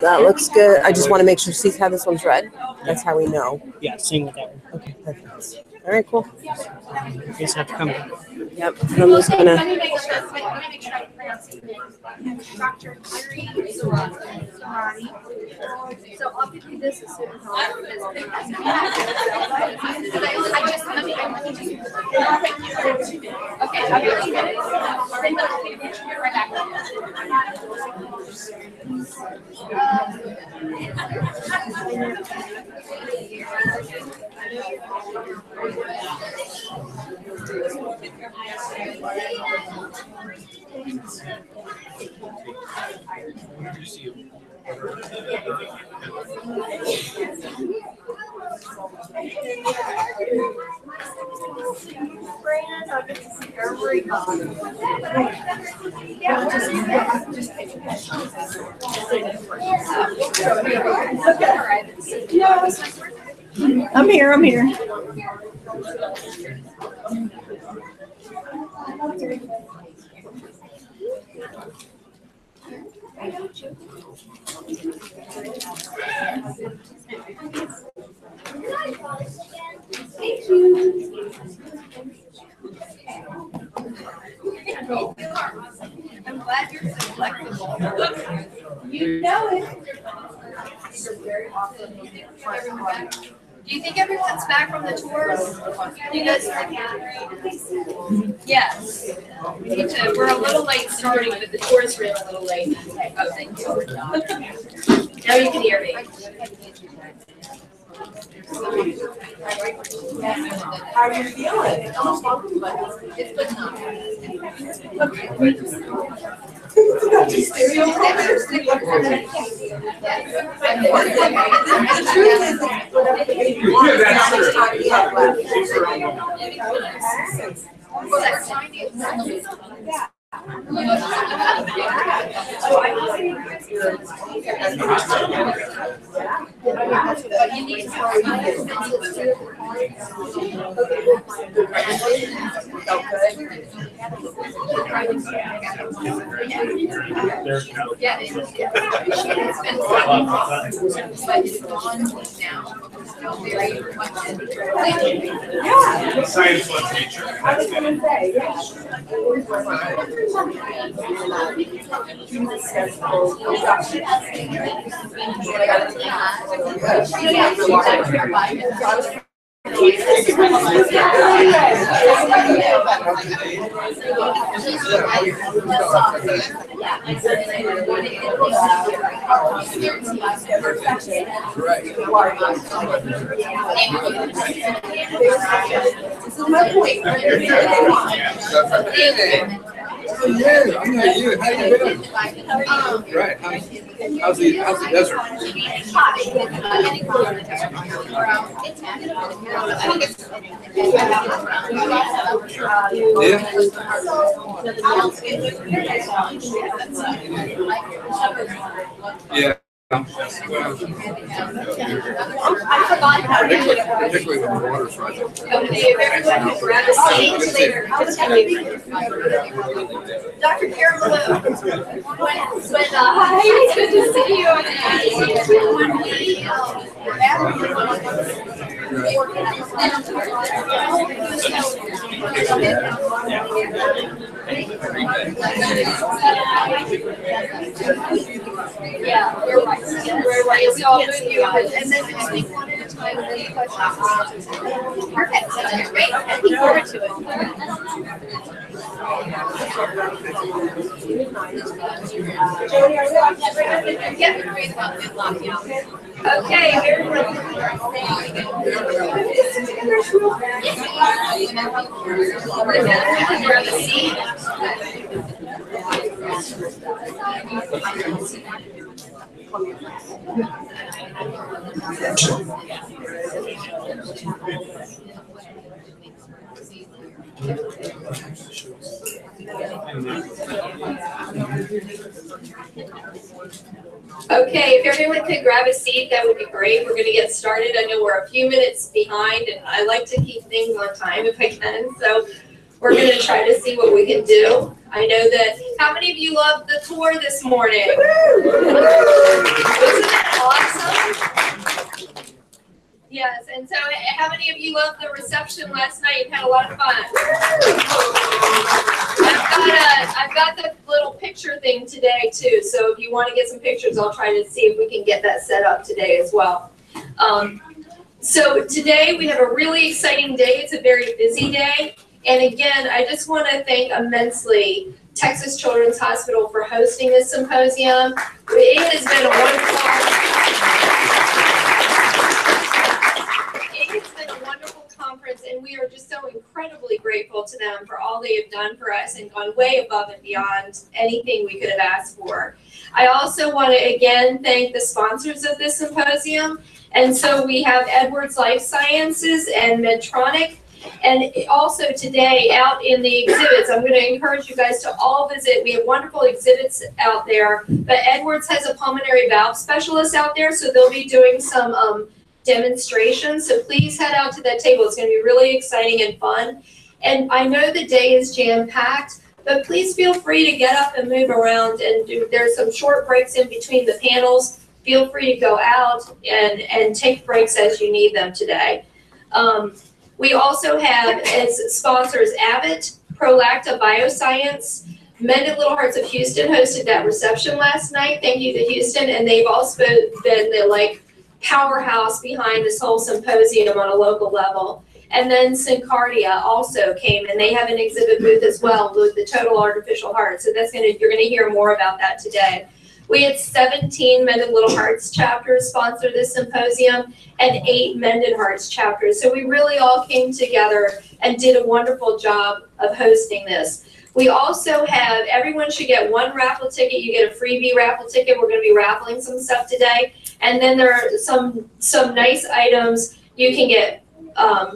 That looks good. I just want to make sure. See how this one's red? That's how we know. Yeah, same with that one. Okay, perfect. All right, cool. You just have to come in. Yep. And I'm just gonna. Let me make sure I pronounce your name. Dr. Kyrie Zarani. So I'll give you this as soon as I okay, I'll give you minutes. Right back. I'm here. I'm glad you're so flexible. You know it. Do you think everyone's back from the tours? You guys? Yes. Me too. We're a little late starting, but the tours ran a little late. Oh, thank you. Now you can hear me. How are you feeling? It's good enough. Science one teacher. I was going to say, yeah. This is my point. Oh, yeah, I know you. How you doing? Right. How's the desert? Yeah. Yeah. Particularly when the water's rising. Dr. Carol, hi, it's good to see you. Yeah, you're right. We're right. So I'll move you on, and then we just take one at a time with any questions. Perfect. That's great. Looking forward to it. Okay, here's okay, if everyone could grab a seat, that would be great. We're going to get started. I know we're a few minutes behind, and I like to keep things on time if I can. So we're going to try to see what we can do. I know that, how many of you loved the tour this morning? Was loved the reception last night and had a lot of fun. I've got the little picture thing today too, so if you want to get some pictures, I'll try to see if we can get that set up today as well. So today we have a really exciting day. It's a very busy day. And again, I just want to thank immensely Texas Children's Hospital for hosting this symposium. It has been a wonderful conference, and we are just so incredibly grateful to them for all they have done for us and gone way above and beyond anything we could have asked for. I also want to again thank the sponsors of this symposium. And so we have Edwards Life Sciences and Medtronic. And also today out in the exhibits, I'm going to encourage you guys to all visit. We have wonderful exhibits out there, but Edwards has a pulmonary valve specialist out there, so they'll be doing some demonstrations. So please head out to that table. It's going to be really exciting and fun. And I know the day is jam-packed, but please feel free to get up and move around and there's some short breaks in between the panels. Feel free to go out and take breaks as you need them today. We also have as sponsors Abbott, Prolacta Bioscience, Mended Little Hearts of Houston hosted that reception last night. Thank you to Houston, and they've also been the powerhouse behind this whole symposium on a local level. And then Syncardia also came, and they have an exhibit booth as well with the total artificial heart. So you're gonna hear more about that today. We had 17 Mended Little Hearts chapters sponsor this symposium and 8 Mended Hearts chapters. So we really all came together and did a wonderful job of hosting this. We also have, everyone should get one raffle ticket. You get a freebie raffle ticket. We're going to be raffling some stuff today. And then there are some nice items. You can get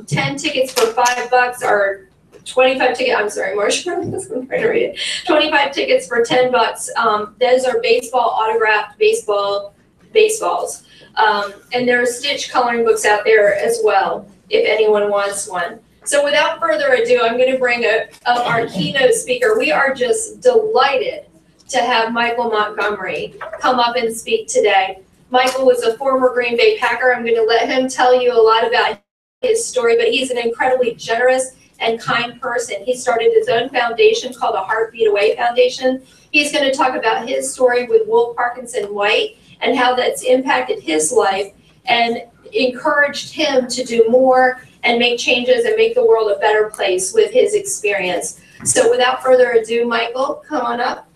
10 tickets for $5 or 25 tickets, I'm sorry, Marcia, I'm trying to read it. 25 tickets for $10. Those are baseball, autographed baseballs. And there are stitch coloring books out there as well, if anyone wants one. So without further ado, I'm going to bring up our keynote speaker. We are just delighted to have Michael Montgomery come up and speak today. Michael was a former Green Bay Packer. I'm going to let him tell you a lot about his story, but he's an incredibly generous and kind person. He started his own foundation called the Heartbeat Away Foundation. He's going to talk about his story with Wolf Parkinson White and how that's impacted his life and encouraged him to do more and make changes and make the world a better place with his experience. So without further ado, Michael, come on up.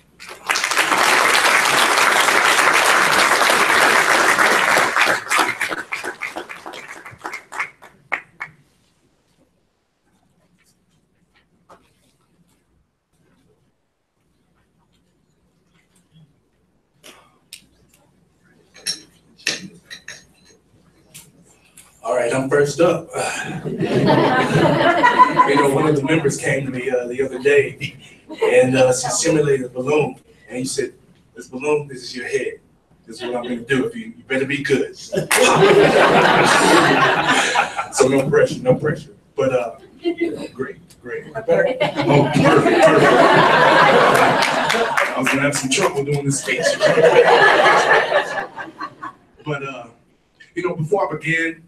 All right, I'm first up. One of the members came to me the other day and she simulated a balloon. And he said, this balloon, this is your head. This is what I'm going to do. You better be good. So no pressure, no pressure. But great. Better? Oh, perfect. I was going to have some trouble doing this speech. But, before I begin,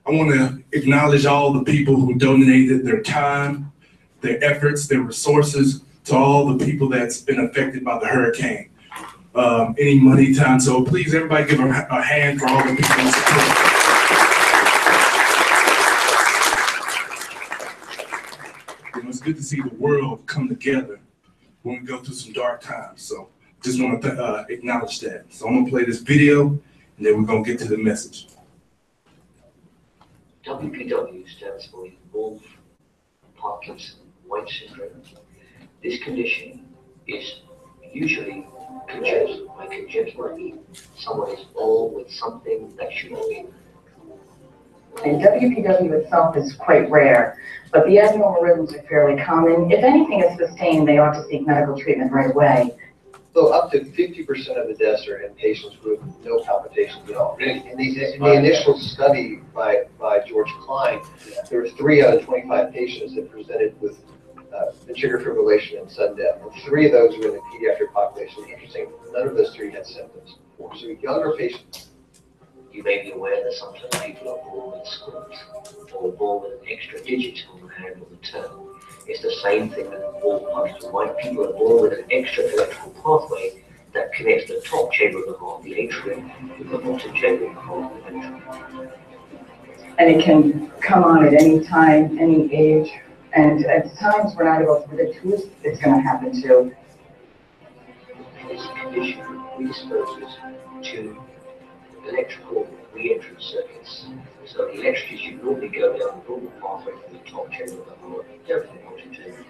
I want to acknowledge all the people who donated their time, their efforts, their resources to all the people that's been affected by the hurricane. Any money, time. So please, everybody give a hand for all the people who support. It's good to see the world come together when we go through some dark times. So just want to acknowledge that. So I'm going to play this video, and then we're going to get to the message. WPW stands for Wolf Parkinson White syndrome. This condition is usually congested by congenitally. Someone is old with something that shouldn't be. And WPW itself is quite rare, but the abnormal rhythms are fairly common. If anything is sustained, they ought to seek medical treatment right away. So up to 50% of the deaths are in patients with no palpitations at all. In the initial study by George Klein, there were 3 out of 25 patients that presented with ventricular fibrillation and sudden death. And 3 of those were in the pediatric population. Interesting, none of those 3 had symptoms. So younger patients. You may be aware that sometimes people are born with schools or born with an extra digit on the hand or the turn. It's the same thing with all particles. Why people are born with an extra electrical pathway that connects the top chamber of the heart, the atrium, with the bottom chamber of the heart, the ventricle. And it can come on at any time, any age, and at times we're not able to predict who it's going to happen to. This condition predisposes to electrical re-entry circuits. So the electricity should normally go down the normal pathway from the top chamber of the heart, down to the bottom chamber.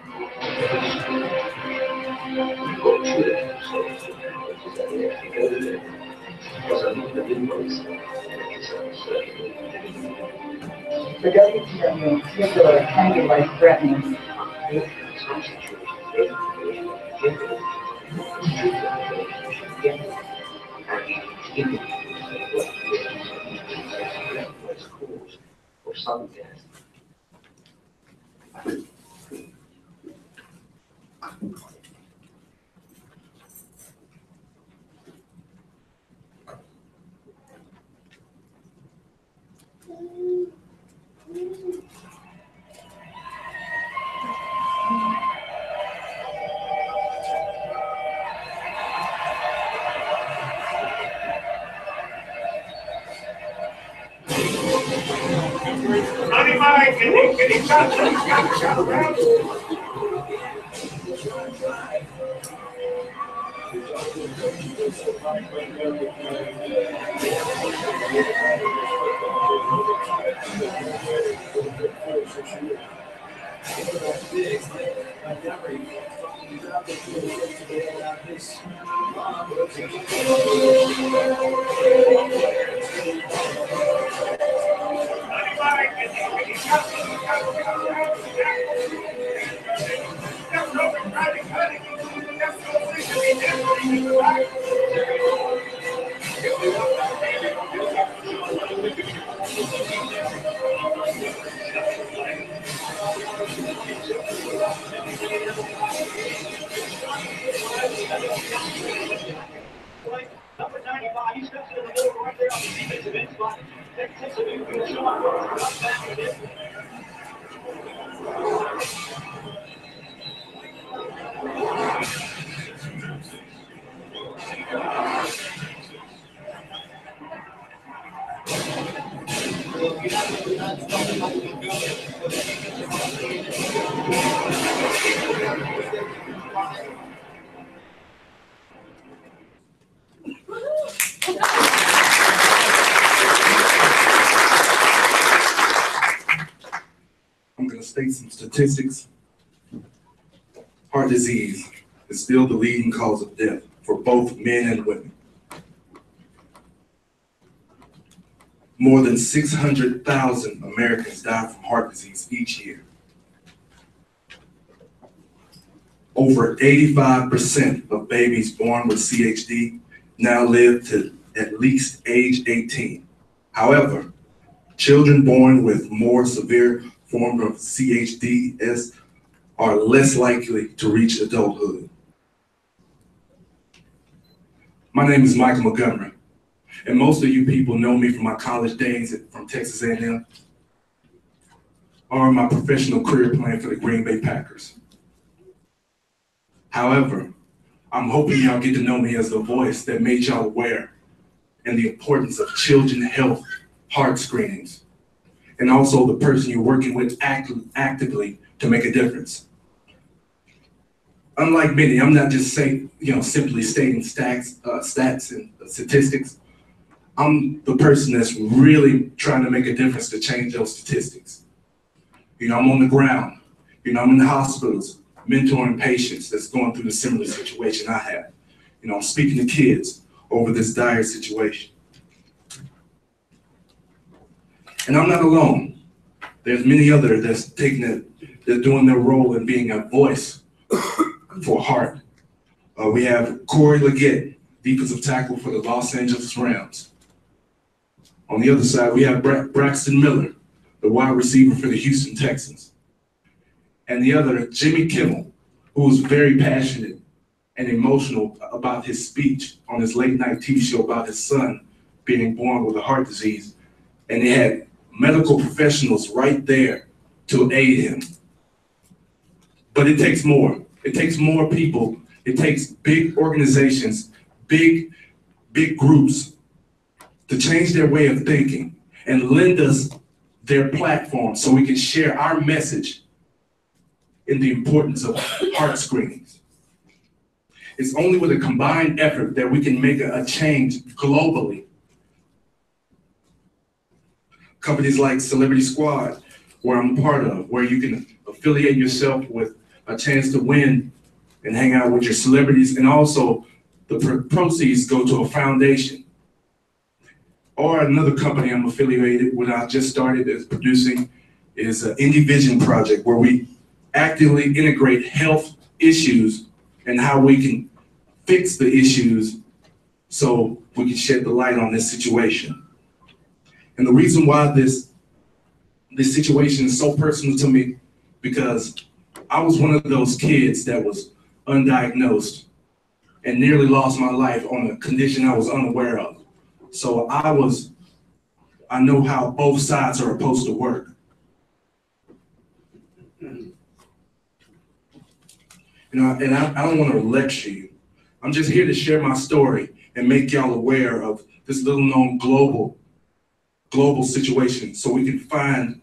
You've got two electrical circuits in there, which is that the electricity goes there. There's a little bit of input, and it's a circuit. The WPW in particular can be life-threatening. In some situations, there's a general cause of sudden death. Number 95, he steps in the middle right there on the defensive end spot. That takes a good shot. Right back with it. I'm going to state some statistics. Heart disease is still the leading cause of death for both men and women. More than 600,000 Americans die from heart disease each year. Over 85% of babies born with CHD now live to at least age 18. However, children born with more severe form of CHDS are less likely to reach adulthood. My name is Michael Montgomery, and most of you people know me from my college days from Texas A&M or my professional career plan for the Green Bay Packers. However, I'm hoping y'all get to know me as the voice that made y'all aware and the importance of children health heart screenings, and also the person you're working with actively to make a difference. Unlike many, I'm not just saying, simply stating stats and statistics. I'm the person that's really trying to make a difference to change those statistics. I'm on the ground. I'm in the hospitals, mentoring patients that's going through the similar situation I have. I'm speaking to kids over this dire situation. And I'm not alone. There's many others that's they're doing their role in being a voice for heart. We have Corey Leggett, defensive tackle for the Los Angeles Rams. On the other side, we have Braxton Miller, the wide receiver for the Houston Texans. And the other, Jimmy Kimmel, who was very passionate and emotional about his speech on his late night TV show about his son being born with a heart disease, and they had medical professionals right there to aid him. But it takes more. It takes more people. It takes big organizations, big groups to change their way of thinking and lend us their platform so we can share our message in the importance of heart screenings. It's only with a combined effort that we can make a change globally. Companies like Celebrity Squad, where I'm a part of, where you can affiliate yourself with a chance to win and hang out with your celebrities, and also the proceeds go to a foundation. Or another company I'm affiliated with, I just started as producing, is an Indie Vision project, where we actively integrate health issues and how we can fix the issues so we can shed the light on this situation. And the reason why this situation is so personal to me, because I was one of those kids that was undiagnosed and nearly lost my life on a condition I was unaware of. So I know how both sides are supposed to work. You know, and I don't want to lecture you. I'm just here to share my story and make y'all aware of this little known global situation, so we can find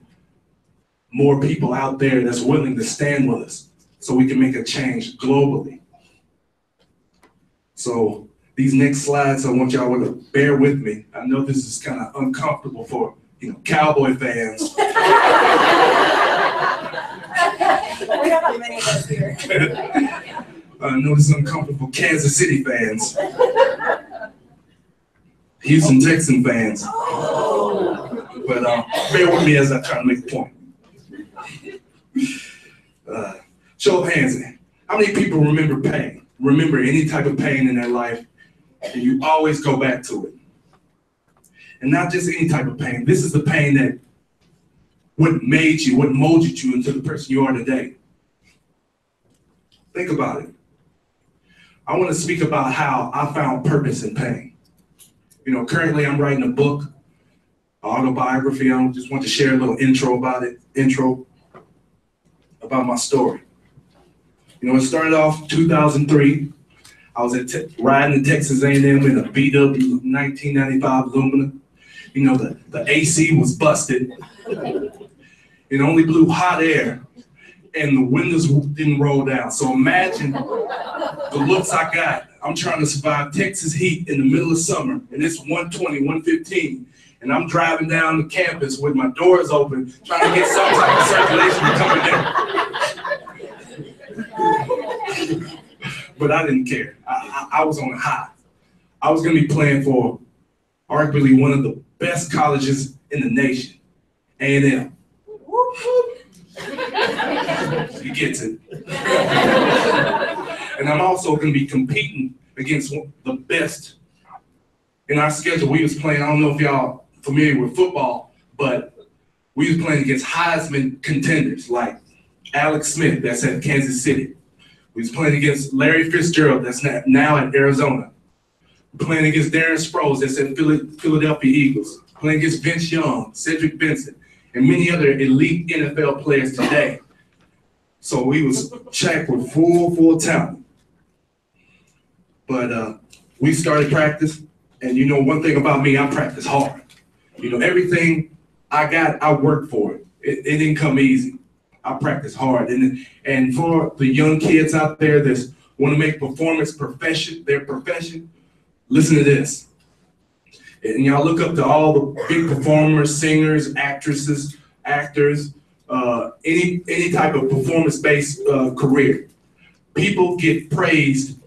more people out there that's willing to stand with us so we can make a change globally. So these next slides, I want y'all to bear with me. I know this is kind of uncomfortable for, Cowboy fans. We don't have many of us here. I know this is uncomfortable for Kansas City fans. Houston Texan fans. But bear with me as I try to make a point. Show of hands. How many people remember pain? Remember any type of pain in their life, and you always go back to it? And not just any type of pain. This is the pain that what made you, what molded you into the person you are today. Think about it. I want to speak about how I found purpose in pain. Currently I'm writing a book, an autobiography. I just want to share a little intro about my story. It started off 2003. I was riding in Texas A&M in a beat up 1995 Lumina. The AC was busted. It only blew hot air, and the windows didn't roll down. So imagine the looks I got. I'm trying to survive Texas heat in the middle of summer, and it's 120, 115. And I'm driving down the campus with my doors open, trying to get some type of circulation coming in. But I didn't care. I was on a high. I was going to be playing for arguably one of the best colleges in the nation, A&M. He gets it. And I'm also going to be competing against the best. In our schedule, we was playing, I don't know if y'all familiar with football, but we was playing against Heisman contenders like Alex Smith, that's at Kansas City. We was playing against Larry Fitzgerald, that's now at Arizona. We're playing against Darren Sproles, that's at Philadelphia Eagles. Playing against Vince Young, Cedric Benson, and many other elite NFL players today. So we was checked with full talent. But we started practice, and one thing about me, I practice hard. Everything I got, I worked for it. It didn't come easy. I practice hard. And for the young kids out there that want to make performance their profession, listen to this. And y'all look up to all the big performers, singers, actresses, actors, any type of performance-based career. People get praised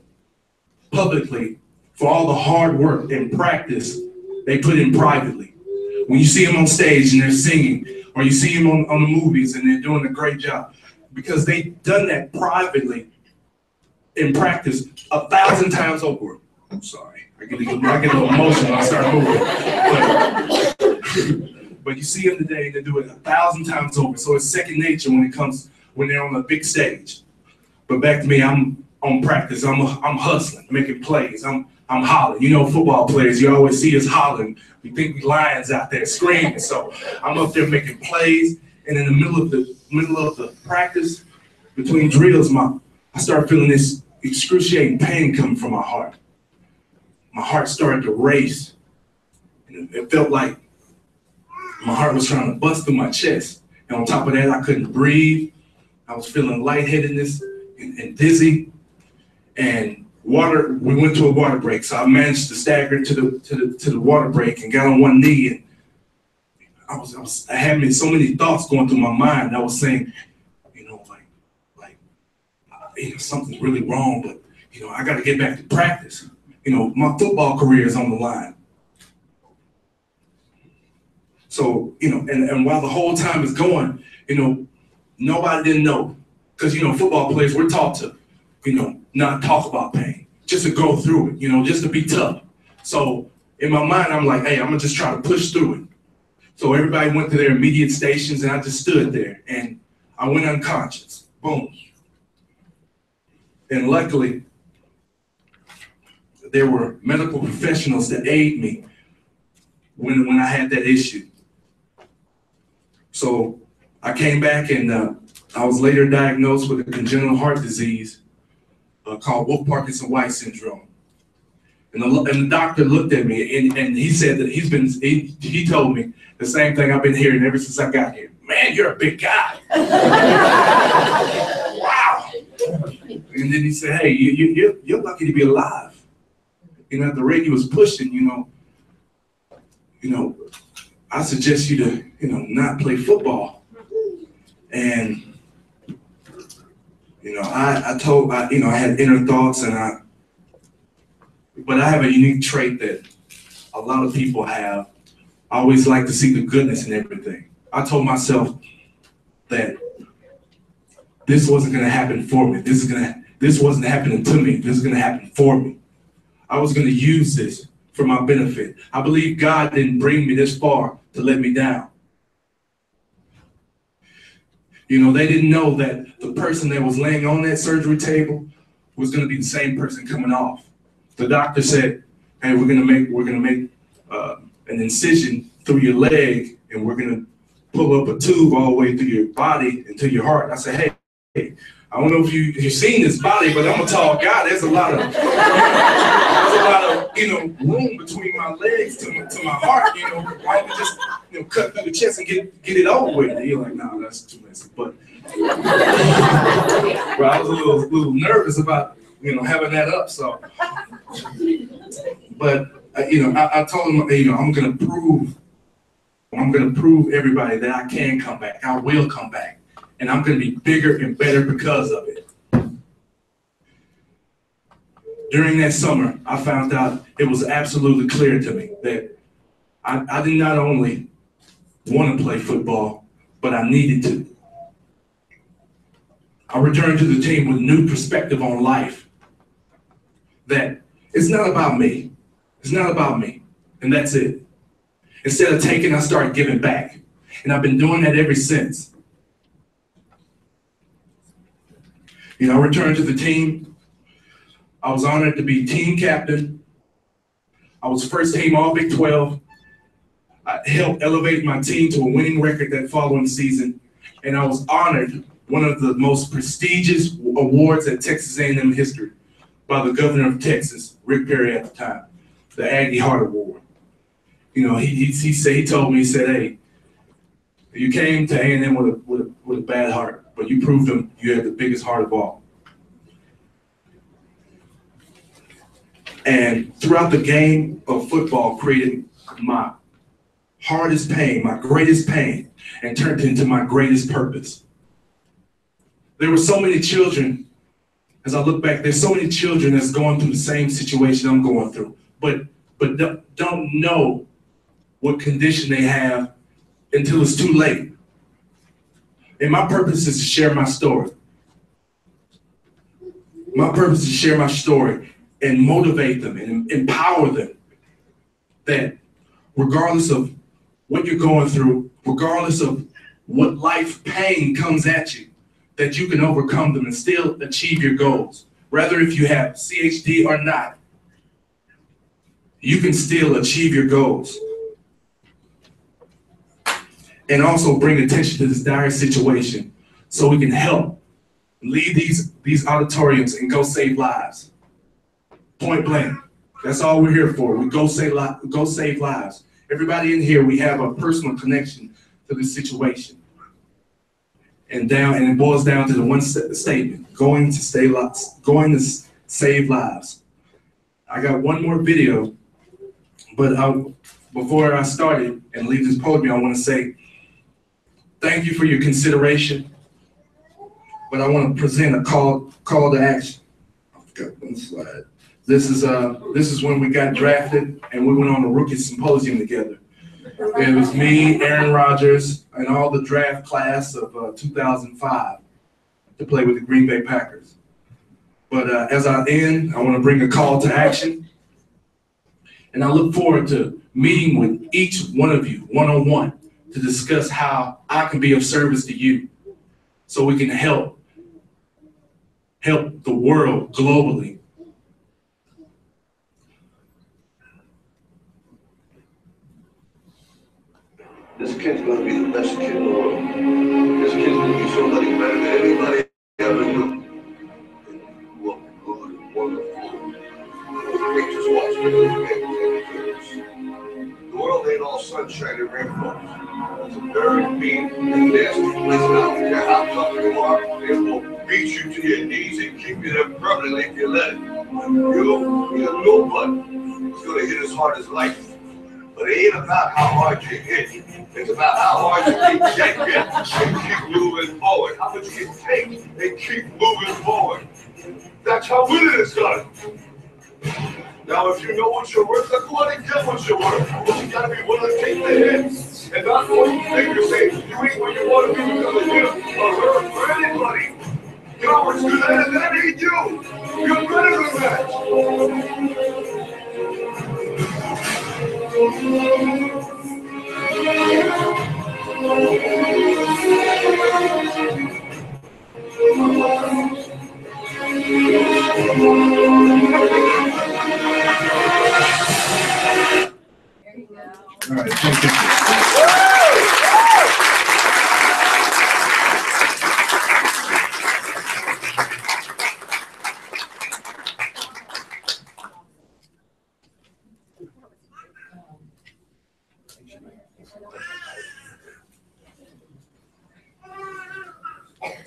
publicly for all the hard work and practice they put in privately. When you see them on stage and they're singing, or you see them on the movies and they're doing a great job, because they've done that privately in practice 1,000 times over. I'm sorry, I get a little emotional when I start moving. But you see them today, they do it 1,000 times over. So it's second nature when they're on a big stage. But back to me, I'm on practice. I'm hustling, making plays. I'm I'm hollering. You know, football players, you always see us hollering. We think we lions out there screaming. So I'm up there making plays, and in the middle of the practice, between drills, I started feeling this excruciating pain coming from my heart. My heart started to race. And it felt like my heart was trying to bust through my chest. And on top of that, I couldn't breathe. I was feeling lightheadedness and dizzy. And we went to a water break. So I managed to stagger to the water break and got on one knee. And I had so many thoughts going through my mind. I was saying, something's really wrong, but, I got to get back to practice. My football career is on the line. So, and while the whole time is going, nobody didn't know. Because, football players, we're taught to, not talk about pain, just to go through it, just to be tough. So in my mind, I'm like, hey, I'm going to just try to push through it. So everybody went to their immediate stations, and I just stood there, and I went unconscious. Boom. And luckily, there were medical professionals that aided me when I had that issue. So I came back, and I was later diagnosed with a congenital heart disease called Wolff-Parkinson-White syndrome. And the doctor looked at me, and he said that he told me the same thing I've been hearing ever since I got here. Man, you're a big guy. Wow. And then he said, hey, you're lucky to be alive. At the rate he was pushing, I suggest you to, not play football. And, I had inner thoughts, but I have a unique trait that a lot of people have. I always like to see the goodness in everything. I told myself that this wasn't going to happen for me. This wasn't happening to me. This is going to happen for me. I was going to use this for my benefit. I believe God didn't bring me this far to let me down. They didn't know that the person that was laying on that surgery table was going to be the same person coming off. The doctor said, hey, we're going to make an incision through your leg, and we're going to pull up a tube all the way through your body and to your heart. I said, hey, I don't know if you've seen this body, but I'm a tall guy. There's a lot of room between my legs to my heart. I can just cut through the chest and get it over with. And you're like, no, that's too messy. But I was a little nervous about having that up. So, but I told him, I'm gonna prove everybody that I can come back. I will come back. And I'm going to be bigger and better because of it. During that summer, I found out it was absolutely clear to me that I did not only want to play football, but I needed to. I returned to the team with a new perspective on life. That it's not about me. It's not about me. And that's it. Instead of taking, I started giving back. And I've been doing that ever since. I returned to the team. I was honored to be team captain. I was first team all Big 12. I helped elevate my team to a winning record that following season. And I was honored one of the most prestigious awards at Texas A&M history by the governor of Texas, Rick Perry at the time, the Aggie Heart Award. He told me, hey, you came to A&M with a bad heart, but you proved them you had the biggest heart of all. And throughout the game of football created my hardest pain, my greatest pain, and turned into my greatest purpose. There were so many children, as I look back, there's so many children that's going through the same situation I'm going through, but don't know what condition they have until it's too late. And my purpose is to share my story. My purpose is to share my story and motivate them and empower them that regardless of what you're going through, regardless of what life pain comes at you, that you can overcome them and still achieve your goals. Whether if you have CHD or not, you can still achieve your goals. And also bring attention to this dire situation so we can help leave these auditoriums and go save lives. Point blank. That's all we're here for. We go save lives. Everybody in here, we have a personal connection to this situation. And it boils down to the one statement: going to save lives. I got one more video, but before I started and leave this podium, I want to say thank you for your consideration. But I want to present a call to action. I've got one slide. This is when we got drafted and we went on a rookie symposium together. It was me, Aaron Rodgers, and all the draft class of 2005 to play with the Green Bay Packers. But as I end, I want to bring a call to action. And I look forward to meeting with each one of you one-on-one to discuss how I can be of service to you so we can help the world globally. This kid's gonna be the best kid in the world. This kid's gonna be somebody better than anybody ever knew. And will be good and wonderful. They just watch me. The world ain't all sunshine and rainbows. It's a very mean and nasty place, and I don't care how tough you are, it will beat you to your knees and keep you there permanently if you let it. You're nobody. It's gonna hit as hard as life. But it ain't about how hard you hit. It's about how hard you keep taking and keep moving forward. How much you can take and keep moving forward. That's how winning is done. Now, if you know what you're worth, then go out and get what you're worth. But you gotta be willing to take the hit. And not what you think you're saying. You ain't where you want to be because of him or her or anybody. Cowards do that and that ain't you. You're better than that. All right, thank you.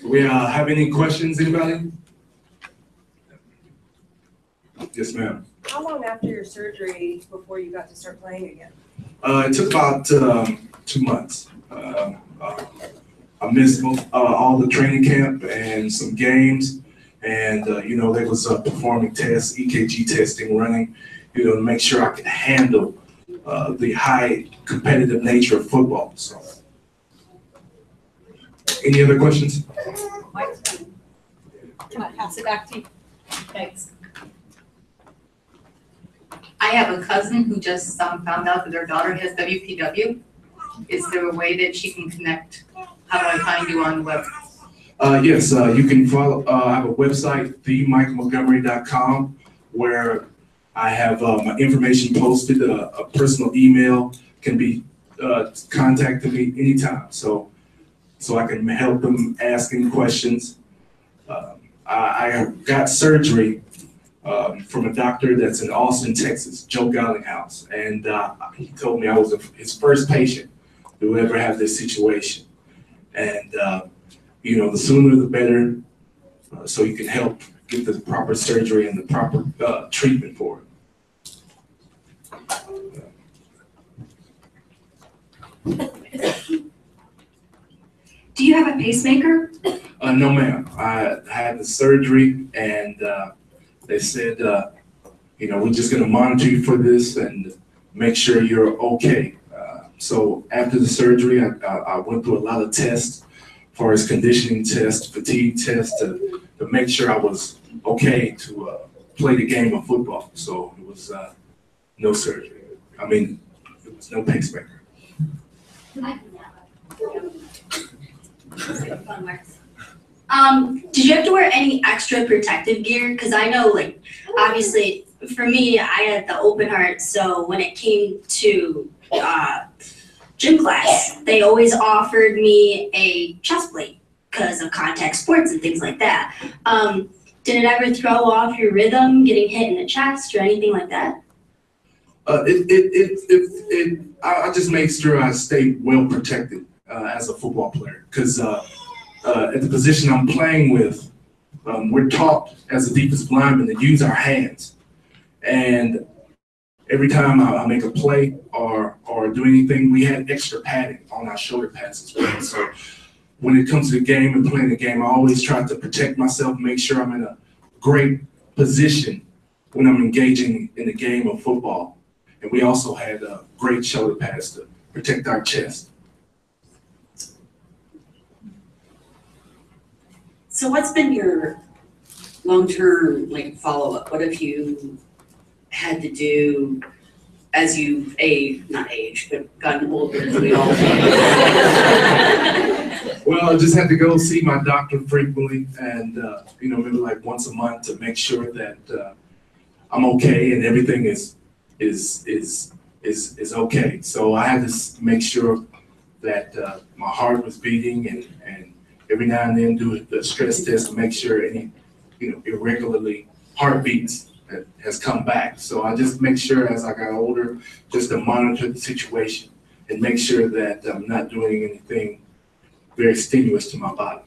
We have any questions, anybody? Yes, ma'am. How long after your surgery before you got to start playing again? It took about 2 months. I missed all the training camp and some games, and there was performing tests, EKG testing running, to make sure I could handle the high competitive nature of football. So, any other questions? Can I pass it back to you? Thanks. I have a cousin who just found out that their daughter has WPW. Is there a way that she can connect? How do I find you on the web? Yes, you can follow. I have a website, themikemontgomery.com, where I have my information posted. A personal email can be contacted me anytime, so I can help them ask any questions. I got surgery from a doctor that's in Austin, Texas, Joe Gallinghouse, and he told me I was his first patient who ever had this situation. And the sooner the better, so you can help get the proper surgery and the proper treatment for it. Do you have a pacemaker? No, ma'am. I had the surgery, and they said, we're just going to monitor you for this and make sure you're okay. So after the surgery, I went through a lot of tests, as far as conditioning tests, fatigue tests, to make sure I was okay to play the game of football. So it was no surgery. It was no pacemaker. Did you have to wear any extra protective gear? Because I know, obviously, for me, I had the open heart, so when it came to gym class, they always offered me a chest plate because of contact sports and things like that. Did it ever throw off your rhythm, getting hit in the chest or anything like that? I just make sure I stay well protected as a football player, because at the position I'm playing with, we're taught as a defensive lineman to use our hands. And every time I make a play or do anything, we had extra padding on our shoulder pads as well. So when it comes to the game and playing the game, I always try to protect myself, make sure I'm in a great position when I'm engaging in the game of football. And we also had great shoulder pads to protect our chest. So what's been your long-term follow-up? What have you had to do as you've not aged, but gotten older as we all Well, I just had to go see my doctor frequently, and maybe like once a month to make sure that I'm okay and everything is okay. So I had to make sure that my heart was beating, and every now and then do the stress test to make sure any irregularly heartbeats has come back. So I just make sure as I got older, just to monitor the situation and make sure that I'm not doing anything very strenuous to my body.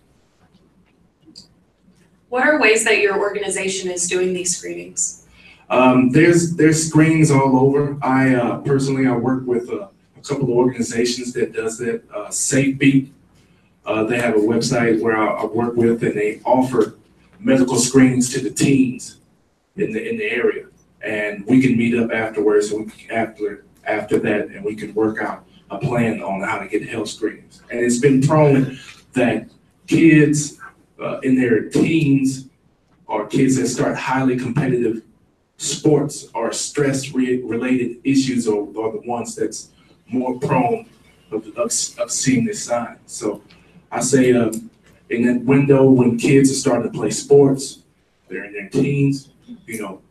What are ways that your organization is doing these screenings? There's screenings all over. I personally work with a couple of organizations that does that. SafeBeat, they have a website where I work with, and they offer medical screenings to the teens in the area, and we can meet up afterwards, and after that, and we can work out a plan on how to get health screenings. And it's been proven that kids in their teens, or kids that start highly competitive sports or stress-related issues, are the ones that's more prone of seeing this sign. So I say in that window when kids are starting to play sports, they're in their teens,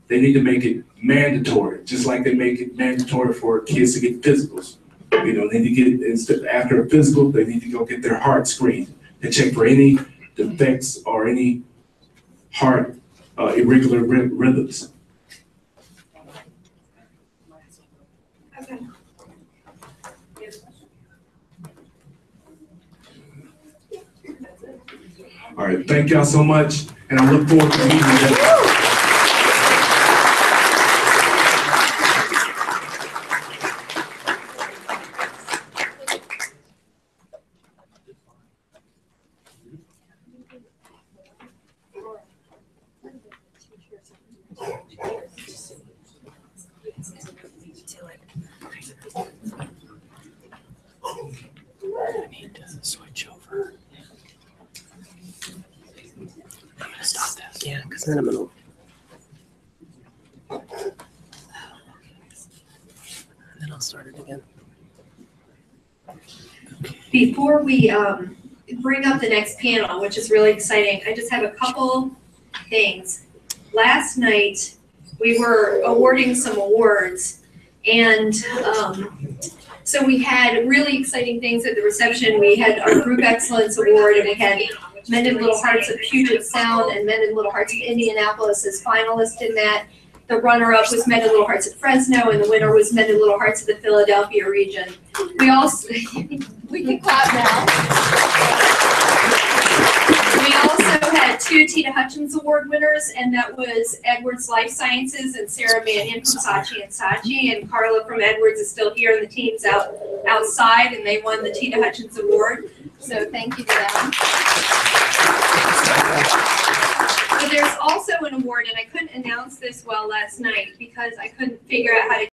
they need to make it mandatory, just like they make it mandatory for kids to get physicals. They need to get, after a physical, they need to go get their heart screened to check for any defects or any heart irregular rhythms. Okay. All right, thank y'all so much, and I look forward to meeting you. I need to switch over. Stop this. Yeah, because then I'm gonna. Then I'll start it again. Before we bring up the next panel, which is really exciting, I just have a couple things. Last night, we were awarding some awards, and so we had really exciting things at the reception. We had our Group Excellence Award, and we had Mended Little Hearts of Puget Sound and Mended Little Hearts of Indianapolis as finalists in that. The runner-up was Mended Little Hearts of Fresno, and the winner was Mended Little Hearts of the Philadelphia region. We also, we can clap now. We also had two Tina Hutchins Award winners, and that was Edwards Life Sciences and Sarah Mannion from Saatchi & Saatchi, and Carla from Edwards is still here, and the team's outside, and they won the Tina Hutchins Award. So thank you to them. But there's also an award, and I couldn't announce this well last night because I couldn't figure out how to